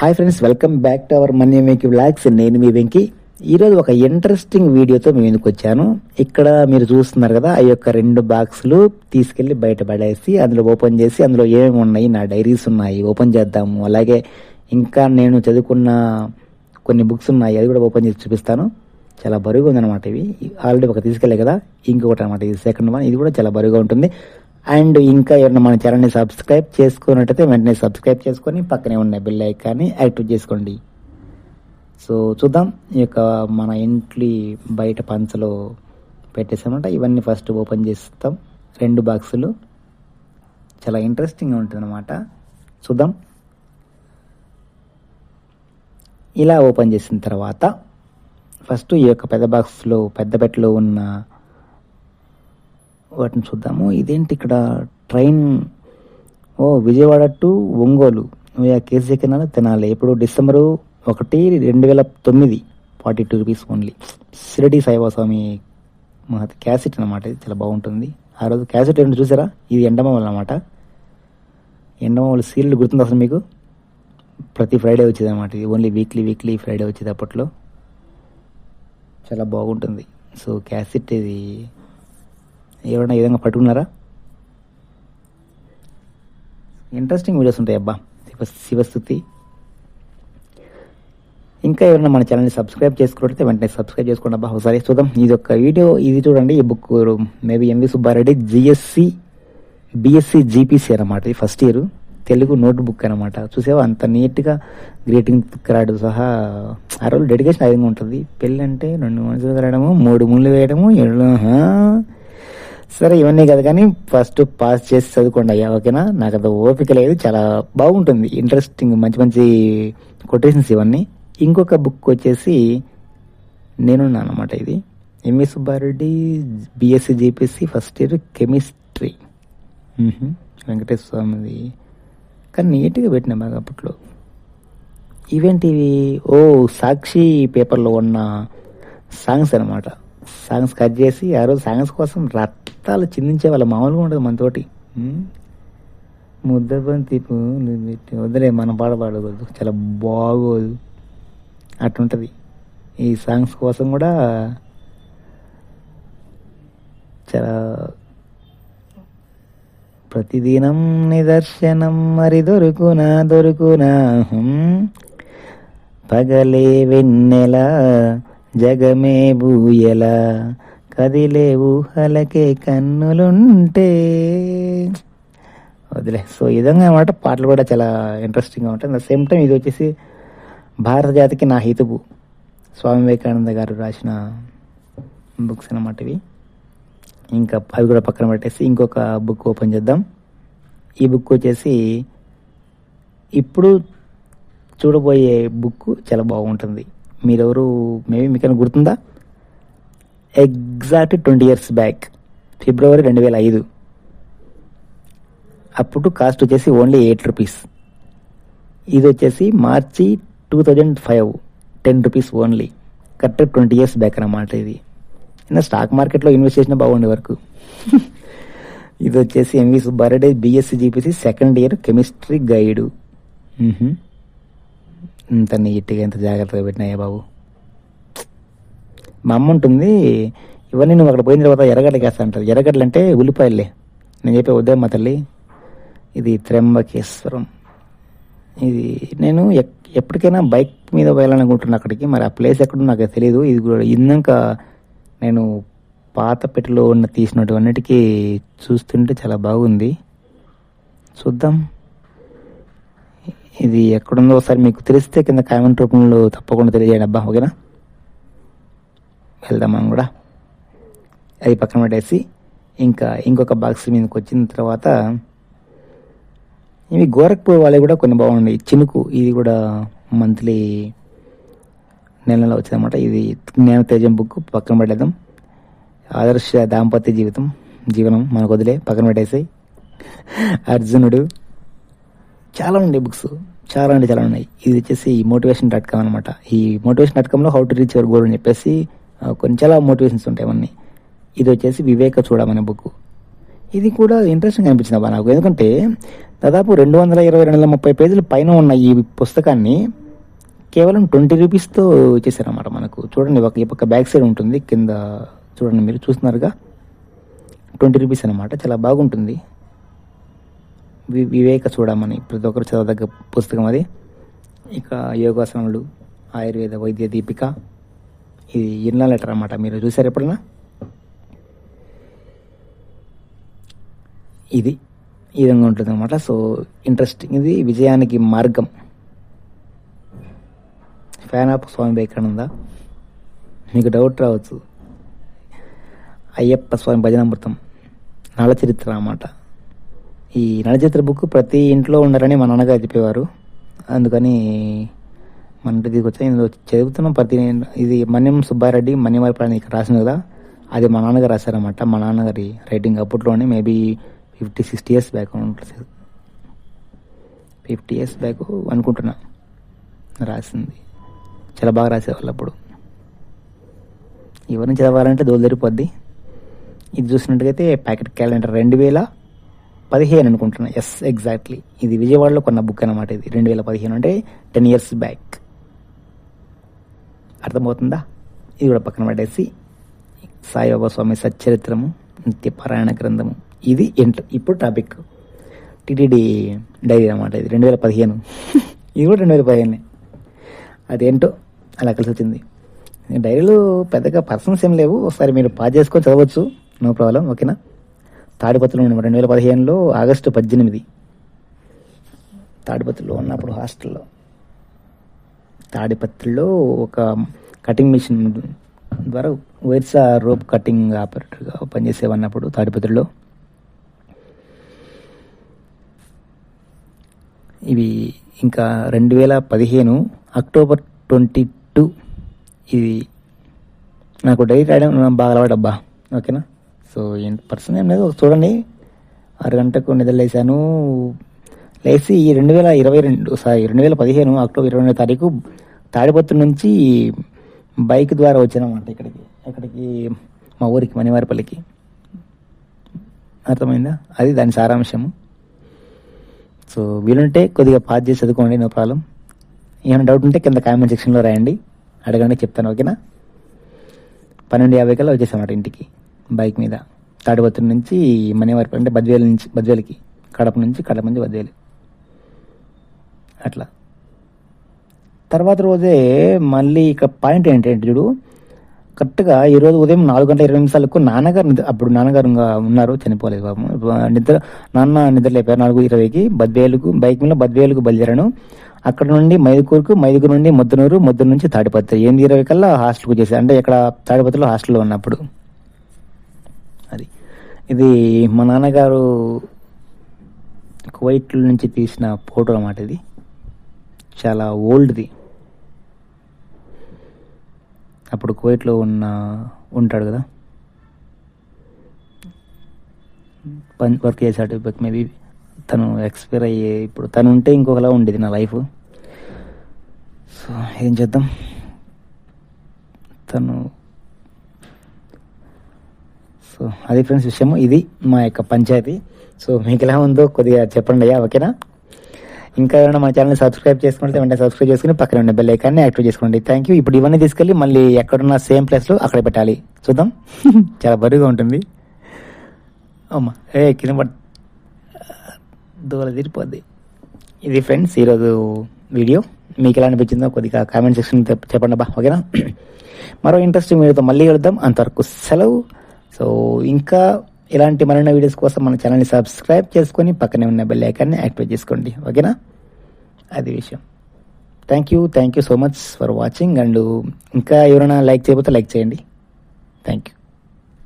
Hi friends, welcome back to our money making vlogs. నేను మీ వెంకీ. ఈరోజు ఒక ఇంట్రెస్టింగ్ వీడియోతో మేము ఎందుకు వచ్చాను. ఇక్కడ మీరు చూస్తున్నారు కదా, ఆ యొక్క 2 బాక్సులు తీసుకెళ్లి బయట పడేసి అందులో ఓపెన్ చేసి అందులో ఏమేమి ఉన్నాయి, నా డైరీస్ ఉన్నాయి, ఓపెన్ చేద్దాము. అలాగే ఇంకా నేను చదువుకున్న కొన్ని బుక్స్ ఉన్నాయి, అది కూడా ఓపెన్ చేసి చూపిస్తాను. చాలా బరువుగా ఉందన్నమాట. ఇవి ఆల్రెడీ ఒక తీసుకెళ్ళే కదా, ఇంకొకటి అనమాట, ఇది సెకండ్ వన్. ఇది కూడా చాలా బరువుగా ఉంటుంది. అండ్ ఇంకా ఎవరైనా మన ఛానల్ని సబ్స్క్రైబ్ చేసుకున్నట్టయితే వెంటనే సబ్స్క్రైబ్ చేసుకొని పక్కనే ఉన్న బెల్ ఐకాన్ని యాక్టివ్ చేసుకోండి. సో చూద్దాం. ఈ యొక్క మన ఇంట్లో బయట పంచలో పెట్టేసామంట. ఇవన్నీ ఫస్ట్ ఓపెన్ చేస్తాం. 2 బాక్సులు చాలా ఇంట్రెస్టింగ్గా ఉంటుంది అన్నమాట. చూద్దాం. ఇలా ఓపెన్ చేసిన తర్వాత ఫస్ట్ ఈ యొక్క పెద్ద బాక్స్లో, పెద్ద పెట్టెలో ఉన్న వాటిని చూద్దాము. ఇదేంటి ఇక్కడ ట్రైన్? విజయవాడ టు ఒంగోలు కేసీ ఎక్కినాలి తినాలి. ఇప్పుడు December 1, 2009, 42 rupees only. Shirdi Saibaba Mahathi cassette అనమాట. ఇది చాలా బాగుంటుంది. ఆ రోజు క్యాసెట్ ఏంటో చూసారా? ఇది ఎండమామూలు అనమాట. ఎండమామూలు సీరియల్ గుర్తుంది అసలు మీకు? ప్రతి ఫ్రైడే వచ్చేది అనమాట. ఇది ఓన్లీ వీక్లీ ఫ్రైడే వచ్చేది అప్పట్లో. చాలా బాగుంటుంది. సో క్యాసెట్ ఇది ఎవరైనా ఈ విధంగా పట్టుకున్నారా? ఇంట్రెస్టింగ్ వీడియోస్ ఉంటాయి అబ్బా. శివస్థుతి. ఇంకా ఎవరైనా మన ఛానల్ని సబ్స్క్రైబ్ చేసుకుంటే వెంటనే సబ్స్క్రైబ్ చేసుకోండి అబ్బా. ఒకసారి చూద్దాం. ఇది ఒక వీడియో. ఇది చూడండి. ఈ book maybe MV Subbareddy BSc GPC అనమాట. ఇది first year Telugu notebook అనమాట. చూసావా అంత నీట్గా గ్రీటింగ్ కార్డు సహా. ఆ రోజు డెడికేషన్ ఆ విధంగా ఉంటుంది. పెళ్ళి అంటే 2 మనుషులు కలగడము, 3 ముళ్ళు వేయడము, సరే ఇవన్నీ కదా, కానీ ఫస్ట్ పాస్ చేసి చదువుకోండి అయ్యా, ఓకేనా? నాకు అంత ఓపిక లేదు. చాలా బాగుంటుంది, ఇంట్రెస్టింగ్, మంచి కొటేషన్స్ ఇవన్నీ. ఇంకొక బుక్ వచ్చేసి నేనున్నానమాట. ఇది M V Subbareddy BSc GPC first year chemistry, Venkateswara స్వామిది. కానీ నీట్గా పెట్టినా బాగా అప్పట్లో. ఇవేంటివి? సాక్షి పేపర్లో ఉన్న సాంగ్స్ అనమాట. సాంగ్స్ కట్ చేసి ఆ రోజు సాంగ్స్ కోసం రక్తాలు చిందించే వాళ్ళ మామూలుగా ఉంటుంది మనతోటి. ముద్దబంతి వదిలే, మనం పాడకూడదు, చాలా బాగోదు అట్లుంటుంది. ఈ సాంగ్స్ కోసం కూడా చాలా ప్రతిదినం నిదర్శనం మరి దొరుకునా పగలే వెన్నెల జగమే బూయల కదిలే ఊహలకే కన్నులుంటే వదిలే. సో ఈ విధంగా అన్నమాట. పాటలు కూడా చాలా ఇంట్రెస్టింగ్గా ఉంటాయి. అట్ ద సేమ్ టైం ఇది వచ్చేసి భారత జాతికి నా హితువు, స్వామి వివేకానంద గారు రాసిన బుక్స్ అన్నమాట ఇవి. ఇంకా అవి కూడా పక్కన పెట్టేసి ఇంకొక బుక్ ఓపెన్ చేద్దాం. ఈ బుక్ వచ్చేసి ఇప్పుడు చూడబోయే బుక్ చాలా బాగుంటుంది. మీరెవరు, మేబీ మీకైనా గుర్తుందా? Exact 20 years back, February 2005. అప్పుడు కాస్ట్ వచ్చేసి ఓన్లీ 8 రూపీస్. ఇది వచ్చేసి March 2005, 10 rupees only. Correct 20 years back అన్నమాట. ఇది స్టాక్ మార్కెట్లో ఇన్వెస్ట్ చేసిన బాగుండే వరకు. ఇది వచ్చేసి MV Subbareddy BSc GPC second year chemistry guide. ఇంత నీట్గా, ఎంత జాగ్రత్తగా పెట్టినాయా బాబు. మా అమ్మ ఉంటుంది, ఇవన్నీ నువ్వు అక్కడ పోయిన తర్వాత ఎర్రగడ్డకి వేస్తా అంటారు. ఎర్రగడ్డలు అంటే ఉల్లిపాయలే. నేను చెప్పే వద్దా తల్లి. ఇది త్ర్యంబకేశ్వరం. ఇది నేను ఎప్పటికైనా బైక్ మీద వెళ్ళాలనుకుంటున్నా అక్కడికి. మరి ఆ ప్లేస్ ఎక్కడో నాకు తెలియదు. ఇది కూడా ఇందాక నేను పాత పెట్టెలో ఉన్న తీసినటువన్నిటికీ చూస్తుంటే చాలా బాగుంది. చూద్దాం ఇది ఎక్కడుందో. ఒకసారి మీకు తెలిస్తే కింద కామెంట్ రూపంలో తప్పకుండా తెలియజేయండి అబ్బా, ఓకేనా? వెళ్దాం మనం కూడా. అది పక్కన పెట్టేసి ఇంకా ఇంకొక బాక్స్ మీదకి వచ్చిన తర్వాత ఇవి గోరఖ్పూర్ వాళ్ళవి కూడా కొన్ని బాగున్నాయి. చినుకు, ఇది కూడా మంత్లీ నెలలో వచ్చిందన్నమాట. ఇది జ్ఞానతేజం బుక్ పక్కన పెట్టేద్దాం. ఆదర్శ దాంపత్య జీవనం మనకు వదిలే, పక్కన పెట్టేసి అర్జునుడు. చాలా ఉన్నాయి బుక్స్, చాలా ఉన్నాయి. ఇది వచ్చేసి motivation.com అనమాట. ఈ motivation.comలో how to reach your goal అని చెప్పేసి కొన్ని చాలా మోటివేషన్స్ ఉంటాయి అవన్నీ. ఇది వచ్చేసి వివేక చూడమనే బుక్. ఇది కూడా ఇంట్రెస్టింగ్ అనిపించింది అబ్బా నాకు. ఎందుకంటే దాదాపు 220-230 పేజీల పైన ఉన్న ఈ పుస్తకాన్ని కేవలం 20 రూపీస్తో ఇచ్చేసారన్నమాట మనకు. చూడండి, ఈ పక్క బ్యాక్ సైడ్ ఉంటుంది, కింద చూడండి, మీరు చూస్తున్నారుగా, 20 రూపీస్ అనమాట. చాలా బాగుంటుంది. వివేక చూడమని ప్రతి ఒక్కరు చదవదగ్గ పుస్తకం అది. ఇక యోగాసనములు, ఆయుర్వేద వైద్య దీపిక, ఇది ఇన్లా లెటర్ అన్నమాట. మీరు చూసారు ఎప్పుడన్నా? ఇది ఈ విధంగా ఉంటుంది అనమాట. So interesting. ఇది విజయానికి మార్గం. Fan of Swami Vivekananda. మీకు డౌట్ రావచ్చు, అయ్యప్ప స్వామి భజనామృతం, నలచరిత్ర అన్నమాట. ఈ నలచరిత్ర బుక్ ప్రతి ఇంట్లో ఉండాలని మా నాన్నగారు చెప్పేవారు. అందుకని మన ఇంటికి వచ్చి ఇందులో చదువుతున్నాం. ఇది మన్యం సుబ్బారెడ్డి మన్యవారిపల్లి ఇక్కడ రాసింది కదా, అది మా నాన్నగారు రాశారన్నమాట. మా నాన్నగారి రైటింగ్ అప్పట్లోనే మేబీ 50-60 years బ్యాక్ ఉంటుంది. 50 years బ్యాక్ అనుకుంటున్నా రాసింది. చాలా బాగా రాసేవాళ్ళు అప్పుడు. ఎవరిని చదవాలంటే దోలుదరిపోద్ది. ఇది చూసినట్టుగైతే ప్యాకెట్ క్యాలెండర్ 2015 అనుకుంటున్నా. Yes, exactly. ఇది విజయవాడలో కొన్న బుక్ అనమాట. ఇది 2015 అంటే 10 years బ్యాక్. అర్థమవుతుందా? ఇది కూడా పక్కన పడేసి సాయిబాబా స్వామి సచ్చరిత్రము, నిత్యపారాయణ గ్రంథము. ఇది ఇప్పుడు టాపిక్ టిటిడి డైరీ అనమాట. ఇది 2015. ఇది కూడా 2015. అదేంటో అలా కలిసి వచ్చింది. డైరీలో పెద్దగా పర్సన్స్ ఏం లేవు. ఒకసారి మీరు పాజ్ చేసుకొని చదవచ్చు, నో ప్రాబ్లం. ఓకేనా? తాడిపత్రిలో ఉన్న 2015లో ఆగస్టు 18. తాడిపత్రిలో ఉన్నప్పుడు హాస్టల్లో తాడిపత్రిలో ఒక కటింగ్ మిషన్ ద్వారా వైర్స్ రోప్ కటింగ్ ఆపరేటర్గా పనిచేసేవన్నప్పుడు తాడిపత్రిలో. ఇవి ఇంకా 2015 October 22. ఇది నాకు డైరీ రాయడం బాగా అలవాటు అబ్బా. ఓకేనా? సో పర్సన్ ఏం లేదు, చూడండి. 6 గంటలకు నిద్రలేసాను. లేచి 2015 October 22 తారీఖు తాడిపత్రి నుంచి బైక్ ద్వారా వచ్చానమాట ఇక్కడికి మా ఊరికి మణివారిపల్లికి. అర్థమైందా? అది దాని సారాంశము. సో వీలుంటే కొద్దిగా పాజ్ చేసి చదువుకోండి, నో ప్రాబ్లం. ఏమైనా డౌట్ ఉంటే కింద కామెంట్ సెక్షన్లో రాయండి, అడగండి, చెప్తాను. ఓకేనా? 12:50 కల్లా వచ్చేసామాట ఇంటికి బైక్ మీద. తాడిపత్రి నుంచి మణివారిపల్లి అంటే బద్వేలుకి, కడప నుంచి బద్వేలు అట్లా. తర్వాత రోజే మళ్ళీ ఇక పాయింట్ ఏంటంటే చూడు, కరెక్ట్గా ఈరోజు ఉదయం 4:20 అప్పుడు నాన్నగారు ఉన్నారు, చనిపోలేదు బాబు. నాన్న నిద్ర లేపారు 4:20కి బద్వేలుకు బైక్ మీద బద్వేలుకు బయలుదేరాను. అక్కడ నుండి మైదుకూరుకు, మైదుకూరు నుండి ముద్దనూరు, ముద్దనూరు నుంచి తాడిపత్రి. 8:20 కల్లా హాస్టల్కి వచ్చేసి, అంటే ఇక్కడ తాడిపత్రిలో హాస్టల్లో ఉన్నప్పుడు. అది ఇది మా నాన్నగారు కువైట్ నుంచి తీసిన ఫోటో అన్నమాట. ఇది చాలా ఓల్డ్ది. అప్పుడు కువైట్లో ఉంటాడు కదా, వర్క్ చేశాడు. మేబీ తను ఎక్స్పైర్ అయ్యే, ఇప్పుడు తను ఉంటే ఇంకొకలా ఉండేది నా లైఫ్. సో ఏం చేద్దాం, సో అది ఫ్రెండ్స్ విషయము. ఇది మా యొక్క పంచాయతీ. సో మీకు ఎలా ఉందో కొద్దిగా చెప్పండి అయ్యా. ఓకేనా? ఇంకా ఏమైనా మా ఛానల్ సబ్స్క్రైబ్ చేసుకుంటే వెంటనే సబ్స్క్రైబ్ చేసుకుని పక్కన ఉన్న బెల్ ఐకాన్ని యాక్టివ్ చేసుకోండి. Thank you. ఇప్పుడు ఇవన్నీ తీసుకెళ్ళి మళ్ళీ ఎక్కడున్న సేమ్ ప్లేస్లో అక్కడ పెట్టాలి. చూద్దాం. చాలా బరువుగా ఉంటుంది. అమ్మా కింద దూరం తీరిపోద్ది. ఇది ఫ్రెండ్స్ ఈరోజు వీడియో. మీకు ఎలా అనిపించిందో కొద్దిగా కామెంట్ సెక్షన్ చెప్పండి అబ్బా. ఓకేనా? మరో ఇంట్రెస్టింగ్ వీడియోతో మళ్ళీ కలుద్దాం. అంతవరకు సెలవు. సో ఇంకా ఇలాంటి మరిన్ని వీడియోస్ కోసం మన ఛానల్ని సబ్స్క్రైబ్ చేసుకొని పక్కనే ఉన్న బెల్ ఐకాన్ని యాక్టివేట్ చేసుకోండి. ఓకేనా? అది విషయం. Thank you so much for watching. And ఇంకా ఎవరైనా లైక్ చేయకపోతే లైక్ చేయండి. Thank you.